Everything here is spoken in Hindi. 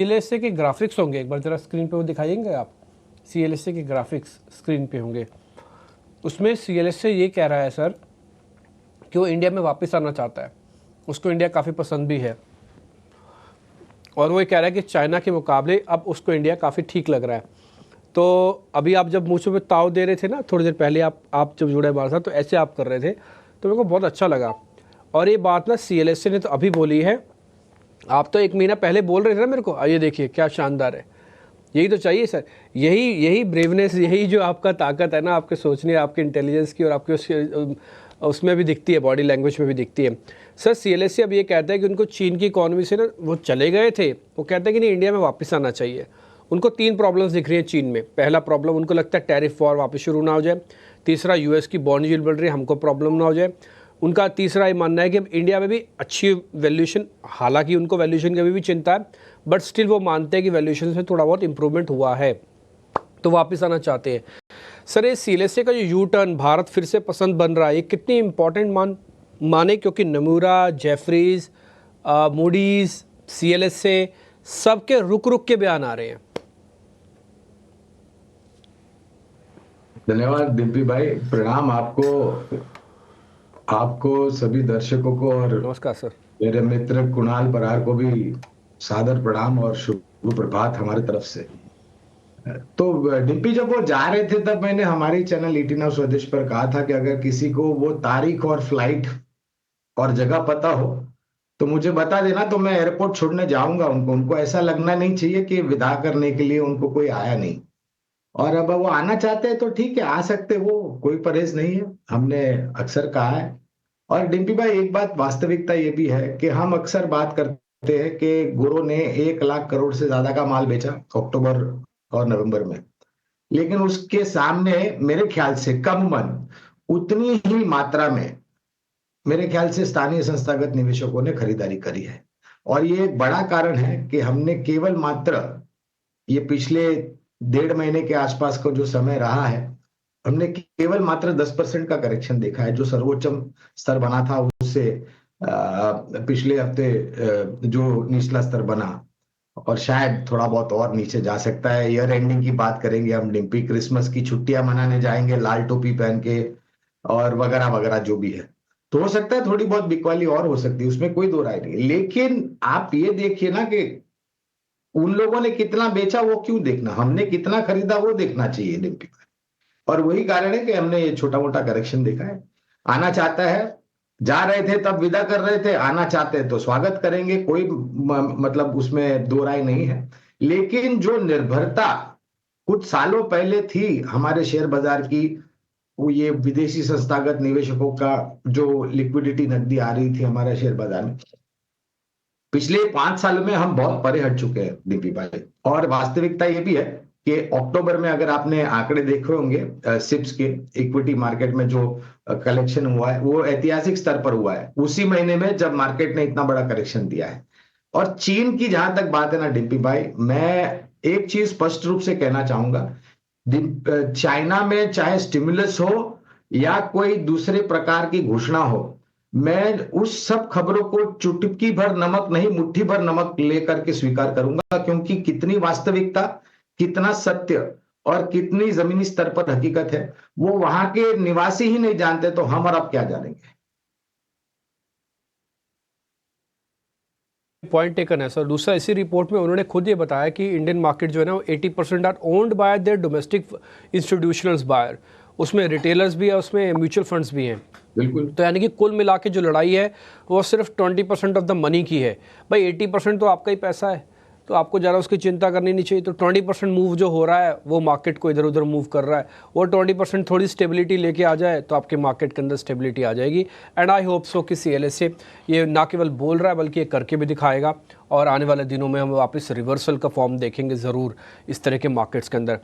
CLSA के ग्राफिक्स होंगे, एक बार ज़रा स्क्रीन पे वो दिखाएंगे आप। CLSA के ग्राफिक्स स्क्रीन पे होंगे। उसमें CLSA ये कह रहा है सर कि वो इंडिया में वापस आना चाहता है, उसको इंडिया काफ़ी पसंद भी है, और वो ये कह रहा है कि चाइना के मुकाबले अब उसको इंडिया काफ़ी ठीक लग रहा है। तो अभी आप जब मुझे पे ताव दे रहे थे ना थोड़ी देर पहले, आप जब जुड़े हमारे साथ तो ऐसे आप कर रहे थे, तो मेरे को बहुत अच्छा लगा। और ये बात ना CLSA ने तो अभी बोली है, आप तो 1 महीना पहले बोल रहे थे ना मेरे को, ये देखिए क्या शानदार है। यही तो चाहिए सर, यही ब्रेवनेस, यही जो आपका ताकत है ना, आपके सोचने, आपके इंटेलिजेंस की, और आपके उसमें भी दिखती है, बॉडी लैंग्वेज में भी दिखती है। सर CLSA अब ये कहता है कि उनको चीन की इकॉनमी से ना वो चले गए थे, वो कहते हैं कि नहीं इंडिया में वापस आना चाहिए। उनको 3 प्रॉब्लम्स दिख रही हैं चीन में। पहला प्रॉब्लम उनको लगता है टैरिफ वॉर वापस शुरू ना हो जाए। तीसरा US की बॉन्ड यील्ड बढ़ रही है, हमको प्रॉब्लम ना हो जाए। उनका तीसरा ये मानना है कि इंडिया में भी अच्छी वैल्यूएशन, हालांकि उनको वैल्यूएशन की अभी भी चिंता है, बट स्टिल वो मानते हैं कि वैल्यूएशन में थोड़ा बहुत इंप्रूवमेंट हुआ है, तो वापस आना चाहते हैं। सर ये CLSA का जो यू टर्न भारत फिर से पसंद बन रहा है, ये कितनी इंपॉर्टेंट माने, क्योंकि नमूरा, जेफरीज, मूडीज, CLSA सबके रुक रुक के बयान आ रहे हैं। धन्यवाद डिम्पी भाई, प्रणाम आपको सभी दर्शकों को, और नमस्कार सर। मेरे मित्र कुणाल बरार को भी सादर प्रणाम और शुभ प्रभात हमारी तरफ से। तो डिम्पी जब वो जा रहे थे तब मैंने हमारी चैनल 18 स्वदेश पर कहा था कि अगर किसी को वो तारीख और फ्लाइट और जगह पता हो तो मुझे बता देना, तो मैं एयरपोर्ट छोड़ने जाऊंगा उनको। उनको ऐसा लगना नहीं चाहिए कि विदा करने के लिए उनको कोई आया नहीं। और अब वो आना चाहते हैं तो ठीक है, आ सकते, वो कोई परहेज नहीं है, हमने अक्सर कहा है। और डिम्पी भाई एक बात वास्तविकता ये भी है कि हम अक्सर बात करते हैं कि गुरु ने 1 लाख करोड़ से ज्यादा का माल बेचा अक्टूबर और नवंबर में, लेकिन उसके सामने मेरे ख्याल से कममन उतनी ही मात्रा में मेरे ख्याल से स्थानीय संस्थागत निवेशकों ने खरीदारी करी है। और ये एक बड़ा कारण है कि हमने केवल मात्र ये पिछले 1.5 महीने के आसपास का जो समय रहा है, हमने केवल मात्र 10% का करेक्शन देखा है। जो सर्वोच्चम स्तर बना था उससे पिछले हफ्ते जो निचला स्तर बना, और शायद थोड़ा बहुत और नीचे जा सकता है। ईयर एंडिंग की बात करेंगे हम डिम्पी, क्रिसमस की छुट्टियां मनाने जाएंगे लाल टोपी पहन के, और वगैरह वगैरह जो भी है, तो हो सकता है थोड़ी बहुत बिकवाली और हो सकती है, उसमें कोई दो राय नहीं। लेकिन आप ये देखिए ना कि उन लोगों ने कितना बेचा वो क्यों देखना, हमने कितना खरीदा वो देखना चाहिए डिम्पी। और वही कारण है कि हमने ये छोटा मोटा करेक्शन देखा है। आना चाहता है, जा रहे थे तब विदा कर रहे थे, आना चाहते हैं तो स्वागत करेंगे, कोई मतलब उसमें दो राय नहीं है। लेकिन जो निर्भरता कुछ सालों पहले थी हमारे शेयर बाजार की, वो ये विदेशी संस्थागत निवेशकों का जो लिक्विडिटी नकदी आ रही थी हमारे शेयर बाजार में, पिछले 5 सालों में हम बहुत परे हट चुके हैं डीपी भाई। और वास्तविकता ये भी है कि अक्टूबर में अगर आपने आंकड़े देखे होंगे सिप्स के, इक्विटी मार्केट में जो कलेक्शन हुआ है वो ऐतिहासिक स्तर पर हुआ है, उसी महीने में जब मार्केट ने इतना बड़ा करेक्शन दिया है। और चीन की जहां तक बात है ना डिम्पी भाई, मैं एक चीज स्पष्ट रूप से कहना चाहूंगा, चाइना में चाहे स्टिमुलस हो या कोई दूसरे प्रकार की घोषणा हो, मैं उस सब खबरों को चुटकी भर नमक नहीं मुट्ठी भर नमक लेकर के स्वीकार करूंगा, क्योंकि कितनी वास्तविकता, कितना सत्य और कितनी जमीनी स्तर पर हकीकत है वो वहां के निवासी ही नहीं जानते, तो हम और अब क्या जानेंगे। पॉइंट टेकन है सर। दूसरा, इसी रिपोर्ट में उन्होंने खुद ये बताया कि इंडियन मार्केट जो है ना वो 80% are owned by their domestic institutionals buyer, उसमें रिटेलर्स भी है, उसमें म्यूचुअल फंड्स भी हैं। बिल्कुल। तो यानी कि कुल मिला के जो लड़ाई है वो सिर्फ 20% ऑफ द मनी की है। भाई 80% तो आपका ही पैसा है, तो आपको ज़रा उसकी चिंता करनी नहीं चाहिए। तो 20% मूव जो हो रहा है वो मार्केट को इधर उधर मूव कर रहा है, वो 20% थोड़ी स्टेबिलिटी लेके आ जाए तो आपके मार्केट के अंदर स्टेबिलिटी आ जाएगी। एंड आई होप सो कि CLSA ये ना केवल बोल रहा है बल्कि ये करके भी दिखाएगा, और आने वाले दिनों में हम वापस रिवर्सल का फॉर्म देखेंगे ज़रूर इस तरह के मार्केट्स के अंदर।